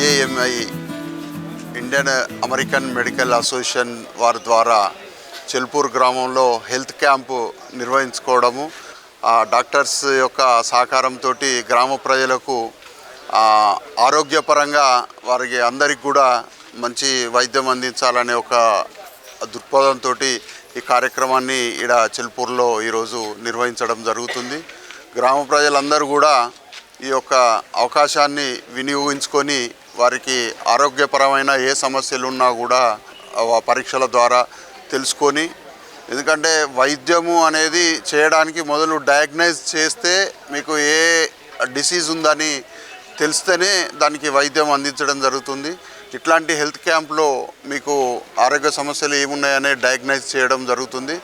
IAMI Indian American medical association వారి ద్వారా చెల్పూర్ గ్రామంలో హెల్త్ క్యాంపు నిర్వహించుకోవడము, డాక్టర్స్ యొక్క సహకారంతో గ్రామ ప్రజలకు ఆరోగ్యపరంగా వారికి అందరికి కూడా మంచి వైద్యం అందించాలనే ఒక దృక్పథంతో ఈ కార్యక్రమాన్ని ఇక్కడ చెల్పూర్లో ఈరోజు నిర్వహించడం జరుగుతుంది. గ్రామ ప్రజలందరూ కూడా ఈ యొక్క అవకాశాన్ని వినియోగించుకొని వారికి ఆరోగ్యపరమైన ఏ సమస్యలు ఉన్నా కూడా పరీక్షల ద్వారా తెలుసుకొని, ఎందుకంటే వైద్యము అనేది చేయడానికి మొదలు డయాగ్నైజ్ చేస్తే మీకు ఏ డిసీజ్ ఉందని తెలిస్తేనే దానికి వైద్యం అందించడం జరుగుతుంది. ఇట్లాంటి హెల్త్ క్యాంప్లో మీకు ఆరోగ్య సమస్యలు ఏమున్నాయనే డయాగ్నైజ్ చేయడం జరుగుతుంది.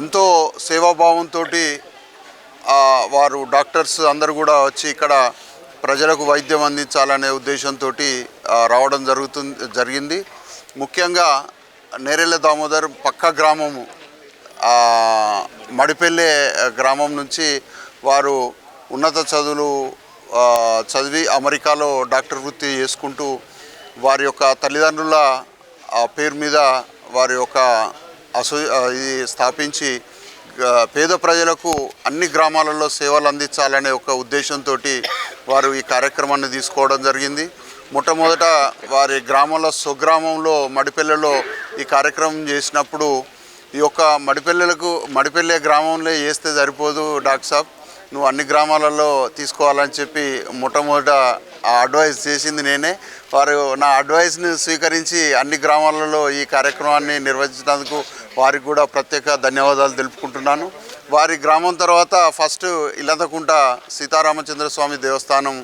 ఎంతో సేవాభావంతో వారు డాక్టర్స్ అందరూ కూడా వచ్చి ఇక్కడ ప్రజలకు వైద్యం అందించాలనే ఉద్దేశంతో రావడం జరిగింది. ముఖ్యంగా నేరెళ్ళ దామోదర్ పక్క గ్రామము మడిపెల్లె గ్రామం నుంచి వారు ఉన్నత చదువులు చదివి అమెరికాలో డాక్టర్ వృత్తి చేసుకుంటూ వారి యొక్క తల్లిదండ్రుల పేరు మీద వారి యొక్క ఇది స్థాపించి పేద ప్రజలకు అన్ని గ్రామాలలో సేవలు అందించాలనే ఒక ఉద్దేశంతో వారు ఈ కార్యక్రమాన్ని తీసుకోవడం జరిగింది. మొట్టమొదట వారి గ్రామంలో స్వగ్రామంలో మడిపెల్లెలో ఈ కార్యక్రమం చేసినప్పుడు ఈ యొక్క మడిపెల్లె గ్రామంలో చేస్తే సరిపోదు డాక్టర్ సాబ్, నువ్వు అన్ని గ్రామాలలో తీసుకోవాలని చెప్పి మొట్టమొదట అడ్వైస్ చేసింది నేనే. వారు నా అడ్వైస్ని స్వీకరించి అన్ని గ్రామాలలో ఈ కార్యక్రమాన్ని నిర్వహించినందుకు వారికి కూడా ప్రత్యేక ధన్యవాదాలు తెలుపుకుంటున్నాను. వారి గ్రామం తర్వాత ఫస్ట్ ఇల్లంతకుంట సీతారామచంద్ర స్వామి దేవస్థానం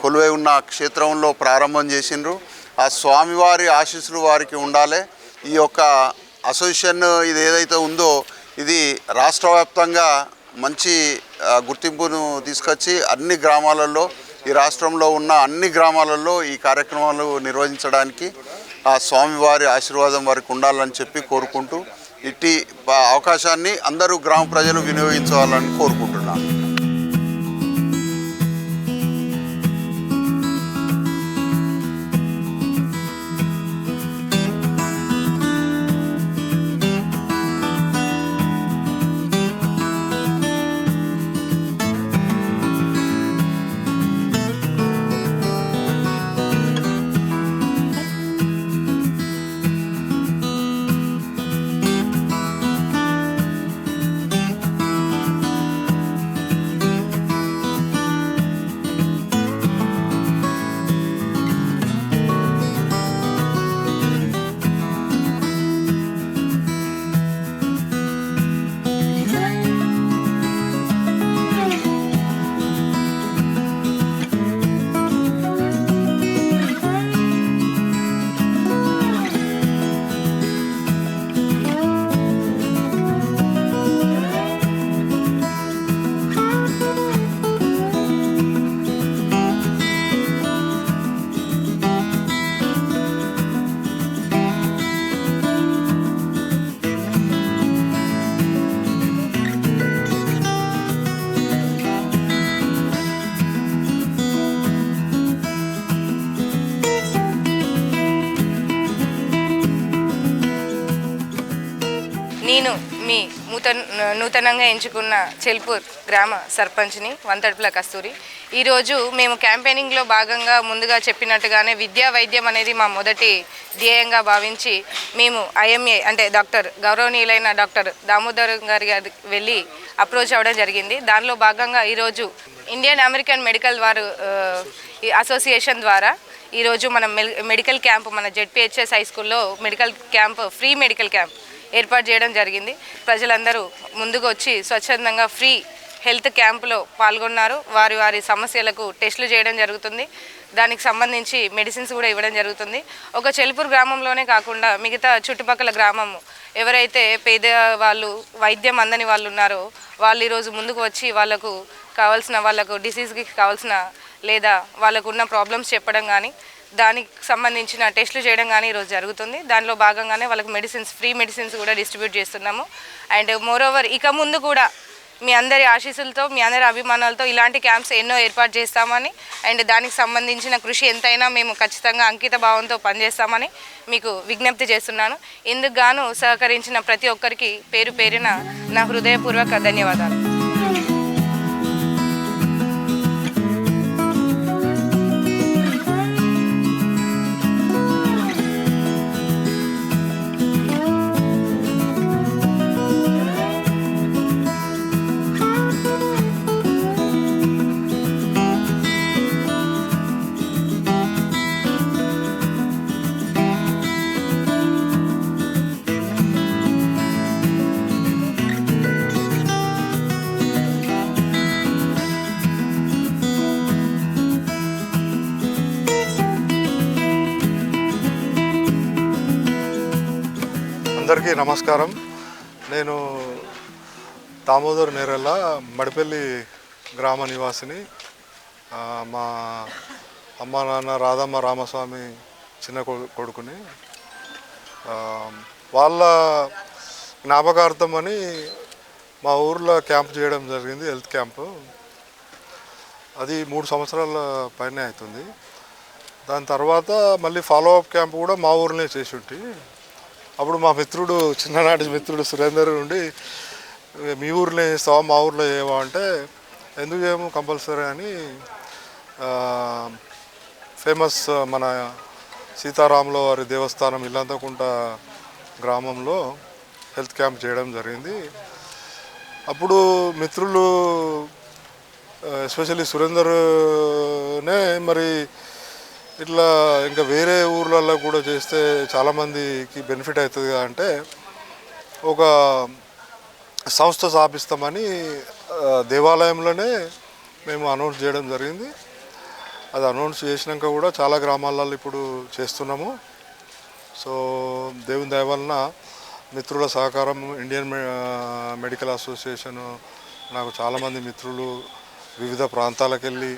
కొలువై ఉన్న క్షేత్రంలో ప్రారంభం చేసిండ్రు. ఆ స్వామివారి ఆశీస్సులు వారికి ఉండాలి. ఈ యొక్క అసోసియేషన్ ఇది ఏదైతే ఉందో ఇది రాష్ట్ర వ్యాప్తంగా మంచి గుర్తింపును తీసుకొచ్చి అన్ని గ్రామాలలో, ఈ రాష్ట్రంలో ఉన్న అన్ని గ్రామాలలో ఈ కార్యక్రమాలు నిర్వహించడానికి ఆ స్వామివారి ఆశీర్వాదం వారికి ఉండాలని చెప్పి కోరుకుంటూ ఇట్టి అవకాశాన్ని అందరూ గ్రామ ప్రజలు వినియోగించాలని కోరుకుంటున్నాను. నేను మీ నూతనంగా ఎంచుకున్న చెల్పూర్ గ్రామ సర్పంచ్ని వంతడుపుల కస్తూరి. ఈరోజు మేము క్యాంపెయినింగ్లో భాగంగా ముందుగా చెప్పినట్టుగానే విద్యా వైద్యం అనేది మా మొదటి ధ్యేయంగా భావించి మేము IMA అంటే గౌరవనీయులైన డాక్టర్ దామోదర్ గారి వెళ్ళి అప్రోచ్ అవ్వడం జరిగింది. దానిలో భాగంగా ఈరోజు ఇండియన్ అమెరికన్ మెడికల్ అసోసియేషన్ ద్వారా ఈరోజు మనం మెడికల్ క్యాంప్ మన ZPHS హై స్కూల్లో medical camp free medical camp ఏర్పాటు చేయడం జరిగింది. ప్రజలందరూ ముందుకు వచ్చి స్వచ్ఛందంగా ఫ్రీ హెల్త్ క్యాంపులో పాల్గొన్నారు. వారి సమస్యలకు టెస్టులు చేయడం జరుగుతుంది. దానికి సంబంధించి మెడిసిన్స్ కూడా ఇవ్వడం జరుగుతుంది. ఒక చెల్పూర్ గ్రామంలోనే కాకుండా మిగతా చుట్టుపక్కల గ్రామం ఎవరైతే పేద వాళ్ళు వైద్యం అందని వాళ్ళు ఉన్నారో వాళ్ళు ఈరోజు ముందుకు వచ్చి వాళ్ళకు డిసీజ్కి కావాల్సిన లేదా వాళ్ళకు ఉన్న ప్రాబ్లమ్స్ చెప్పడం కానీ దానికి సంబంధించిన టెస్టులు చేయడం కానీ ఈరోజు జరుగుతుంది. దానిలో భాగంగానే వాళ్ళకి ఫ్రీ మెడిసిన్స్ కూడా డిస్ట్రిబ్యూట్ చేస్తున్నాము. అండ్ మోరోవర్ ఇక ముందు కూడా మీ అందరి ఆశీస్సులతో మీ అందరి అభిమానాలతో ఇలాంటి క్యాంప్స్ ఎన్నో ఏర్పాటు చేస్తామని అండ్ దానికి సంబంధించిన కృషి ఎంతైనా మేము ఖచ్చితంగా అంకిత భావంతో పనిచేస్తామని మీకు విజ్ఞప్తి చేస్తున్నాను. ఇందుకు గాను సహకరించిన ప్రతి ఒక్కరికి పేరు పేరున నా హృదయపూర్వక ధన్యవాదాలు. అందరికీ నమస్కారం. నేను దామోదర్ నేరెళ్ళ మడిపల్లి గ్రామ నివాసిని. మా అమ్మ నాన్న రాధమ్మ రామస్వామి చిన్న కొడుకుని. వాళ్ళ జ్ఞాపకార్థం అని మా ఊర్లో క్యాంప్ చేయడం జరిగింది, హెల్త్ క్యాంపు. అది 3 సంవత్సరాల పైనే అవుతుంది. దాని తర్వాత మళ్ళీ ఫాలోఅప్ క్యాంప్ కూడా మా ఊర్లోనే చేసి ఉంటే అప్పుడు మా మిత్రుడు, చిన్ననాటి మిత్రుడు సురేందర్ నుండి మీ ఊర్లో చేస్తావా మా ఊర్లో చేయవా అంటే ఎందుకు చేయము కంపల్సరీ అని ఫేమస్ మన సీతారాముల వారి దేవస్థానం ఇల్లంతకుంట గ్రామంలో హెల్త్ క్యాంప్ చేయడం జరిగింది. అప్పుడు మిత్రులు ఎస్పెషల్లీ సురేందర్నే మరి ఇట్లా ఇంకా వేరే ఊర్లలో కూడా చేస్తే చాలామందికి బెనిఫిట్ అవుతుంది కదా అంటే ఒక సంస్థ స్థాపిస్తామని దేవాలయంలోనే మేము అనౌన్స్ చేయడం జరిగింది. అది అనౌన్స్ చేసినాక కూడా చాలా గ్రామాలలో ఇప్పుడు చేస్తున్నాము. సో దేవుని దయ వలన మిత్రుల సహకారం, ఇండియన్ మెడికల్ అసోసియేషన్, నాకు చాలామంది మిత్రులు వివిధ ప్రాంతాలకు వెళ్ళి,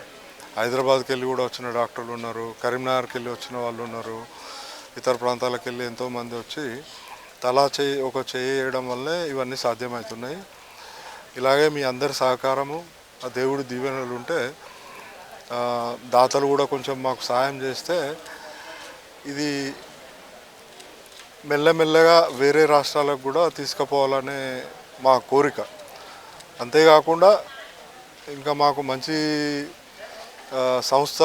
హైదరాబాద్కి వెళ్ళి కూడా వచ్చిన డాక్టర్లు ఉన్నారు, కరీంనగర్కి వెళ్ళి వచ్చిన వాళ్ళు ఉన్నారు, ఇతర ప్రాంతాలకు వెళ్ళి ఎంతోమంది వచ్చి తలా చేయడం వల్లే ఇవన్నీ సాధ్యమవుతున్నాయి. ఇలాగే మీ అందరి సహకారము, ఆ దేవుడి దీవెనలు ఉంటే, దాతలు కూడా కొంచెం మాకు సహాయం చేస్తే ఇది మెల్లమెల్లగా వేరే రాష్ట్రాలకు కూడా తీసుకుపోవాలనే మా కోరిక. అంతేకాకుండా ఇంకా మాకు మంచి సంస్థ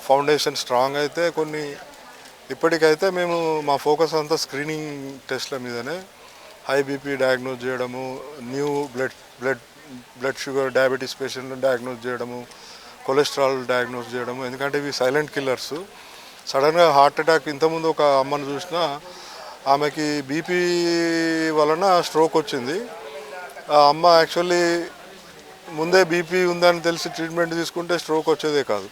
ఫౌండేషన్ స్ట్రాంగ్ అయితే కొన్ని ఇప్పటికైతే మేము మా ఫోకస్ అంతా స్క్రీనింగ్ టెస్ట్ల మీదనే. హై బీపీ డయాగ్నోజ్ చేయడము, న్యూ బ్లడ్ షుగర్ డయాబెటీస్ పేషెంట్లను డయాగ్నోజ్ చేయడము, కొలెస్ట్రాల్ డయాగ్నోజ్ చేయడము. ఎందుకంటే ఇవి సైలెంట్ కిల్లర్స్. సడన్గా హార్ట్ అటాక్, ఇంతకుముందు ఒక అమ్మను చూసినా ఆమెకి బీపీ వలన స్ట్రోక్ వచ్చింది. ఆ అమ్మ యాక్చువల్లీ ముందే బీపీ ఉందని తెలిసి ట్రీట్మెంట్ తీసుకుంటే స్ట్రోక్ వచ్చేదే కాదు.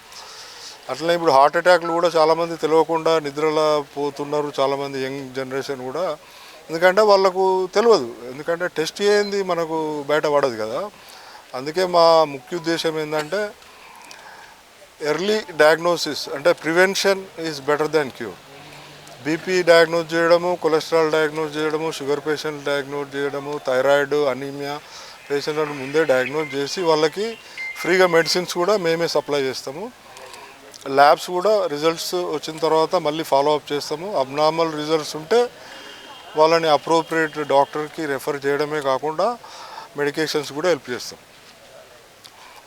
అట్లనే ఇప్పుడు హార్ట్ అటాక్లు కూడా చాలామంది తెలియకుండా నిద్రలో పోతున్నారు, చాలామంది యంగ్ జనరేషన్ కూడా. ఎందుకంటే వాళ్ళకు తెలియదు, ఎందుకంటే టెస్ట్ చేయింది మనకు బయట పడదు కదా. అందుకే మా ముఖ్య ఉద్దేశం ఏంటంటే ఎర్లీ డయాగ్నోసిస్, అంటే prevention is better than cure. BP diagnose చేయడము, కొలెస్ట్రాల్ డయాగ్నోజ్ చేయడము, షుగర్ పేషెంట్ డయాగ్నోజ్ చేయడము, థైరాయిడ్, అనీమియా పేషెంట్లను ముందే డయాగ్నోజ్ చేసి వాళ్ళకి ఫ్రీగా మెడిసిన్స్ కూడా మేమే సప్లై చేస్తాము. ల్యాబ్స్ కూడా రిజల్ట్స్ వచ్చిన తర్వాత మళ్ళీ ఫాలోఅప్ చేస్తాము. అబ్నార్మల్ రిజల్ట్స్ ఉంటే వాళ్ళని అప్రోప్రియేట్ డాక్టర్కి రెఫర్ చేయడమే కాకుండా మెడికేషన్స్ కూడా హెల్ప్ చేస్తాం.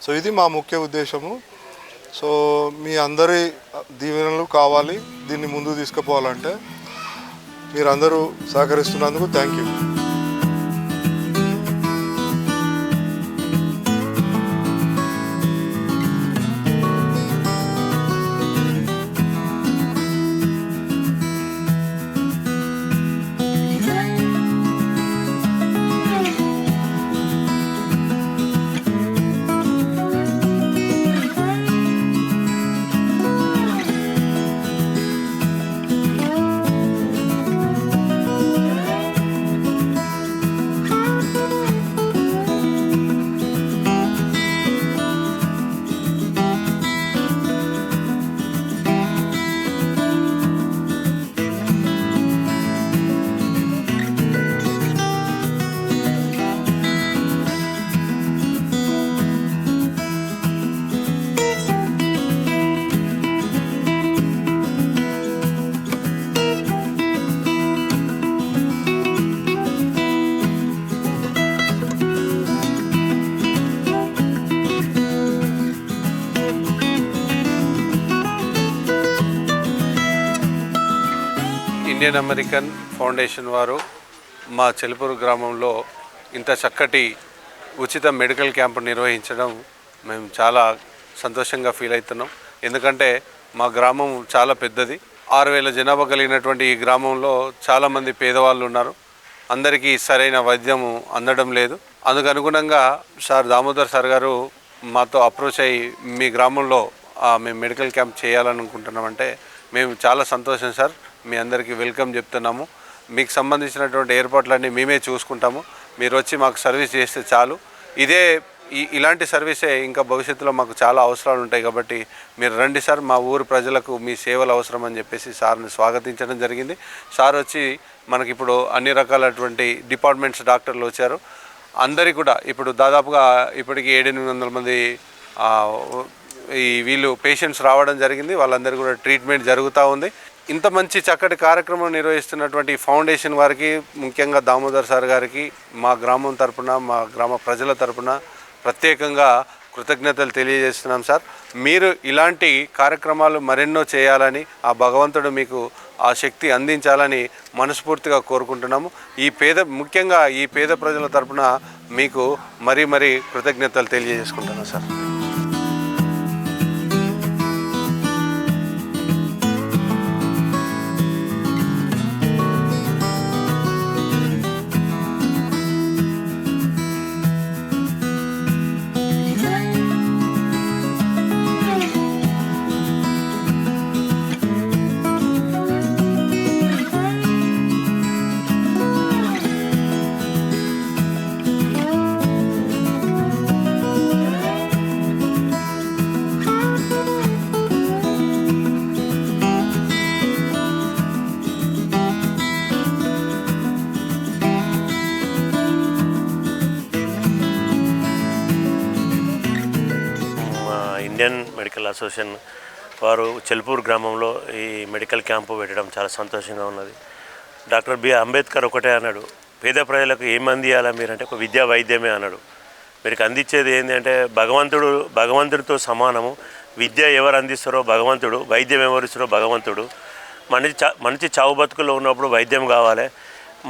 సో ఇది మా ముఖ్య ఉద్దేశము. సో మీ అందరి దీవెనలు కావాలి. దీన్ని ముందుకు తీసుకుపోవాలంటే మీరందరూ సహకరిస్తున్నందుకు thank you. Indian American foundation వారు మా చెలుపూరు గ్రామంలో ఇంత చక్కటి ఉచిత మెడికల్ క్యాంపు నిర్వహించడం మేము చాలా సంతోషంగా ఫీల్ అవుతున్నాం. ఎందుకంటే మా గ్రామం చాలా పెద్దది. 6,000 జనాభా కలిగినటువంటి ఈ గ్రామంలో చాలామంది పేదవాళ్ళు ఉన్నారు. అందరికీ సరైన వైద్యము అందడం లేదు. అందుకు అనుగుణంగా సార్ దామోదర్ సార్ గారు మాతో అప్రోచ్ అయ్యి మీ గ్రామంలో మేము మెడికల్ క్యాంప్ చేయాలనుకుంటున్నామంటే మేము చాలా సంతోషం సార్. మీ అందరికీ వెల్కమ్ చెప్తున్నాము. మీకు సంబంధించినటువంటి ఏర్పాట్లన్నీ మేమే చూసుకుంటాము. మీరు వచ్చి మాకు సర్వీస్ చేస్తే చాలు. ఇలాంటి సర్వీసే ఇంకా భవిష్యత్తులో మాకు చాలా అవసరాలు ఉంటాయి కాబట్టి మీరు రండి సార్, మా ఊరు ప్రజలకు మీ సేవలు అవసరం అని చెప్పేసి సార్ని స్వాగతించడం జరిగింది. సార్ వచ్చి మనకి ఇప్పుడు అన్ని రకాలటువంటి డిపార్ట్మెంట్స్ డాక్టర్లు వచ్చారు. అందరికీ కూడా ఇప్పుడు దాదాపుగా ఇప్పటికీ 700-800 మంది వీళ్ళు పేషెంట్స్ రావడం జరిగింది. వాళ్ళందరికీ కూడా ట్రీట్మెంట్ జరుగుతూ ఉంది. ఇంత మంచి చక్కటి కార్యక్రమం నిర్వహిస్తున్నటువంటి ఫౌండేషన్ వారికి, ముఖ్యంగా దామోదర్ సార్ గారికి మా గ్రామం తరపున, మా గ్రామ ప్రజల తరపున ప్రత్యేకంగా కృతజ్ఞతలు తెలియజేస్తున్నాం సార్. మీరు ఇలాంటి కార్యక్రమాలు మరెన్నో చేయాలని, ఆ భగవంతుడు మీకు ఆ శక్తి అందించాలని మనస్ఫూర్తిగా కోరుకుంటున్నాము. ముఖ్యంగా ఈ పేద ప్రజల తరపున మీకు మరీ కృతజ్ఞతలు తెలియజేసుకుంటున్నాను సార్. ఇండియన్ మెడికల్ అసోసియేషన్ వారు చెల్పూర్ గ్రామంలో ఈ మెడికల్ క్యాంపు పెట్టడం చాలా సంతోషంగా ఉన్నది. డాక్టర్ బిఆర్ అంబేద్కర్ ఒకటే అన్నాడు, పేద ప్రజలకు ఏం అందియాలా మీరంటే ఒక విద్యా వైద్యమే అన్నాడు. మీకు అందించేది ఏంటి అంటే భగవంతుడితో సమానము. విద్య ఎవరు అందిస్తారో భగవంతుడు, వైద్యం ఎవరు ఇస్తారో భగవంతుడు. మనిషి చావు బతుకుల్లో ఉన్నప్పుడు వైద్యం కావాలి,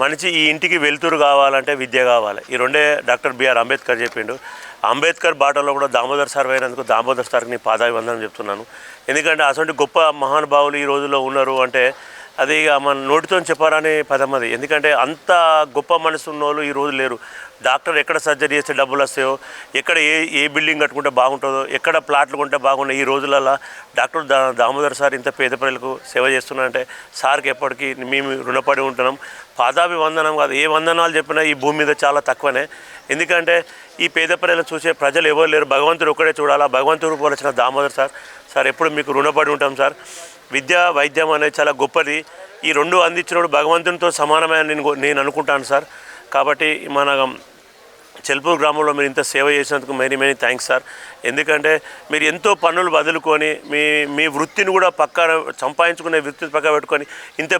మనిషి ఈ ఇంటికి వెలుతురు కావాలంటే విద్య కావాలి. ఈ రెండే డాక్టర్ బిఆర్ అంబేద్కర్ చెప్పిండు. అంబేద్కర్ బాటలో కూడా దామోదర్ సార్ అయినందుకు దామోదర్ సార్కి నేను పాదాభివందనం చెప్తున్నాను. ఎందుకంటే అటువంటి గొప్ప మహానుభావులు ఈ రోజుల్లో ఉన్నారు అంటే అది మన నోటితో చెప్పారని పదం అది. ఎందుకంటే అంత గొప్ప మనసు ఉన్న వాళ్ళు ఈ రోజు లేరు. డాక్టర్ ఎక్కడ సర్జరీ చేస్తే డబ్బులు వస్తాయో, ఎక్కడ ఏ బిల్డింగ్ కట్టుకుంటే బాగుంటుందో, ఎక్కడ ప్లాట్లు కొంటే బాగున్నాయి, ఈ రోజులలో డాక్టర్ దామోదర్ సార్ ఇంత పేద ప్రజలకు సేవ చేస్తున్నారంటే సార్కి ఎప్పటికీ మేము రుణపడి ఉంటున్నాం. పాదాభివందనం కాదు, ఏ వందనాలు చెప్పినా ఈ భూమి మీద చాలా తక్కువనే. ఎందుకంటే ఈ పేద ప్రజలు చూసే ప్రజలు ఎవరు లేరు, భగవంతుడు ఒక్కడే చూడాలా. భగవంతుడు పోల్చిన దామోదర్ సార్ ఎప్పుడు మీకు రుణపడి ఉంటాం సార్. విద్య వైద్యం అనేది చాలా గొప్పది. ఈ రెండు అందించినప్పుడు భగవంతునితో సమానమైన నేను అనుకుంటాను సార్. కాబట్టి మన చెల్పూర్ గ్రామంలో మీరు ఇంత సేవ చేసినందుకు మెనీ థ్యాంక్స్ సార్. ఎందుకంటే మీరు ఎంతో పనులు వదులుకొని మీ వృత్తిని కూడా పక్కన సంపాదించుకునే వృత్తిని పక్క పెట్టుకొని ఇంత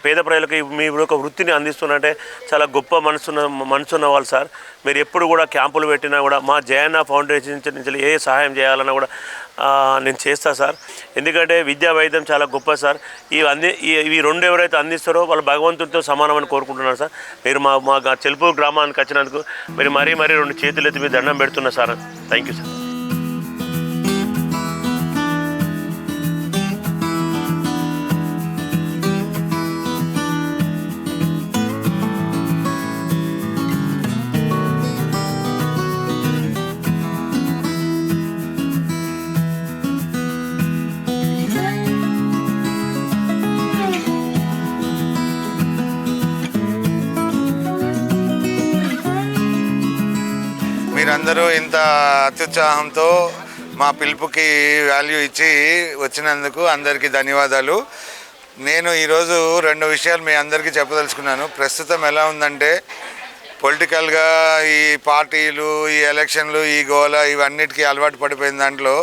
పేద ప్రజలకు మీ ఒక వృత్తిని అందిస్తున్నట్టే చాలా గొప్ప మనసున్న వాళ్ళు సార్. మీరు ఎప్పుడు కూడా క్యాంపులు పెట్టినా కూడా మా జయన్న ఫౌండేషన్ నుంచి ఏ సహాయం చేయాలన్నా కూడా నేను చేస్తా సార్. ఎందుకంటే విద్యా వైద్యం చాలా గొప్ప సార్. ఇవి రెండు ఎవరైతే అందిస్తారో వాళ్ళు భగవంతుడితో సమానమని కోరుకుంటున్నారు సార్. మీరు మా చెల్పూర్ గ్రామానికి వచ్చినందుకు మీరు మరీ 2 చేతులు ఎత్తి మీరు దండం పెడుతున్నా సార్. Thank you sir. మీరందరూ ఇంత అత్యుత్సాహంతో మా పిలుపుకి వాల్యూ ఇచ్చి వచ్చినందుకు అందరికీ ధన్యవాదాలు. నేను ఈరోజు 2 విషయాలు మీ అందరికీ చెప్పదలుచుకున్నాను. ప్రస్తుతం ఎలా ఉందంటే పొలిటికల్గా ఈ పార్టీలు, ఈ ఎలక్షన్లు, ఈ గోల ఇవన్నిటికీ అలవాటు పడిపోయిన దాంట్లో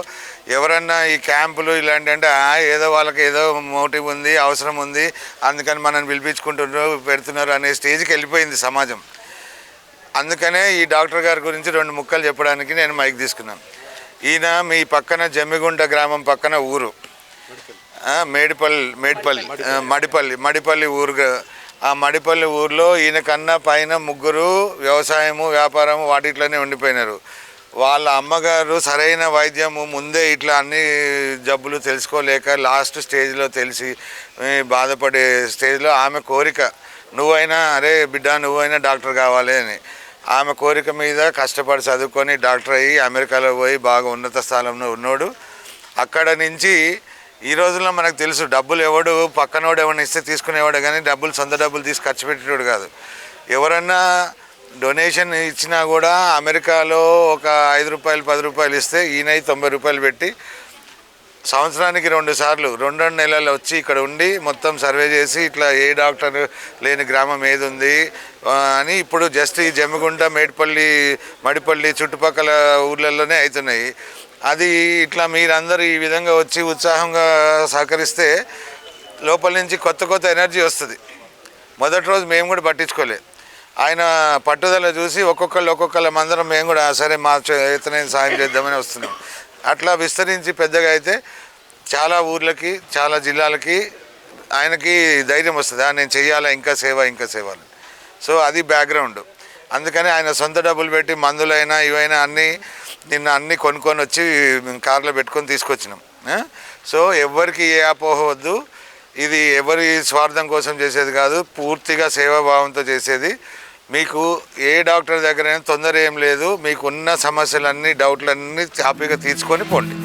ఎవరన్నా ఈ క్యాంపులు ఇలాంటి అంటే ఏదో వాళ్ళకి ఏదో మోటివ్ ఉంది, అవసరం ఉంది, అందుకని మనల్ని పిలిపించుకుంటున్నారు, పెడుతున్నారు అనే స్టేజ్కి వెళ్ళిపోయింది సమాజం. అందుకనే ఈ డాక్టర్ గారి గురించి 2 ముక్కలు చెప్పడానికి నేను మైక్ తీసుకున్నాను. ఈయన మీ పక్కన జమ్మిగుంట గ్రామం పక్కన ఊరు. మడిపల్లి ఊరు. ఆ మడిపల్లి ఊర్లో ఈయన కన్నా పైన ముగ్గురు వ్యవసాయము వ్యాపారము వాటిట్లోనే ఉండిపోయినారు. వాళ్ళ అమ్మగారు సరైన వైద్యము ముందే ఇట్లా అన్ని జబ్బులు తెలుసుకోలేక లాస్ట్ స్టేజ్లో తెలిసి బాధపడే స్టేజ్లో ఆమె కోరిక, నువ్వైనా అరే బిడ్డ నువ్వైనా డాక్టర్ కావాలి అని. ఆమె కోరిక మీద కష్టపడి చదువుకొని డాక్టర్ అయ్యి అమెరికాలో పోయి బాగా ఉన్నత స్థానంలో ఉన్నాడు. అక్కడ నుంచి ఈ రోజుల్లో మనకు తెలుసు, డబ్బులు ఎవడు పక్కనోడు ఎవరిని ఇస్తే తీసుకునేవాడు కానీ డబ్బులు సొంత డబ్బులు తీసి ఖర్చు పెట్టేవాడు కాదు. ఎవరన్నా డొనేషన్ ఇచ్చినా కూడా అమెరికాలో ఒక 5 రూపాయలు 10 రూపాయలు ఇస్తే ఈయన 90 రూపాయలు పెట్టి సంవత్సరానికి 2 సార్లు 2 నెలలు వచ్చి ఇక్కడ ఉండి మొత్తం సర్వే చేసి ఇట్లా ఏ డాక్టర్ లేని గ్రామం ఏది ఉంది అని ఇప్పుడు జస్ట్ ఈ జమ్మిగుంట మేడిపల్లి మడిపల్లి చుట్టుపక్కల ఊర్లలోనే అవుతున్నాయి. అది ఇట్లా మీరందరూ ఈ విధంగా వచ్చి ఉత్సాహంగా సహకరిస్తే లోపల నుంచి కొత్త ఎనర్జీ వస్తుంది. మొదటి రోజు మేము కూడా పట్టించుకోలేదు, ఆయన పట్టుదల చూసి ఒక్కొక్కళ్ళ మందరం మేము కూడా సరే మా చేతనైన సాయం చేద్దామని వస్తున్నాం. అట్లా విస్తరించి పెద్దగా అయితే చాలా ఊర్లకి చాలా జిల్లాలకి ఆయనకి ధైర్యం వస్తుంది, నేను చెయ్యాలా ఇంకా సేవ అని. సో అది బ్యాక్గ్రౌండ్. అందుకని ఆయన సొంత డబ్బులు పెట్టి మందులైనా ఇవైనా అన్నీ కొనుక్కొని వచ్చి కార్లో పెట్టుకొని తీసుకొచ్చినాం. సో ఎవరికి ఏ అపోహ వద్దు, ఇది ఎవరి స్వార్థం కోసం చేసేది కాదు, పూర్తిగా సేవాభావంతో చేసేది. మీకు ఏ డాక్టర్ దగ్గరైనా తొందర ఏం లేదు, మీకు ఉన్న సమస్యలన్నీ డౌట్లన్నీ హ్యాపీగా తీర్చుకొని పోండి.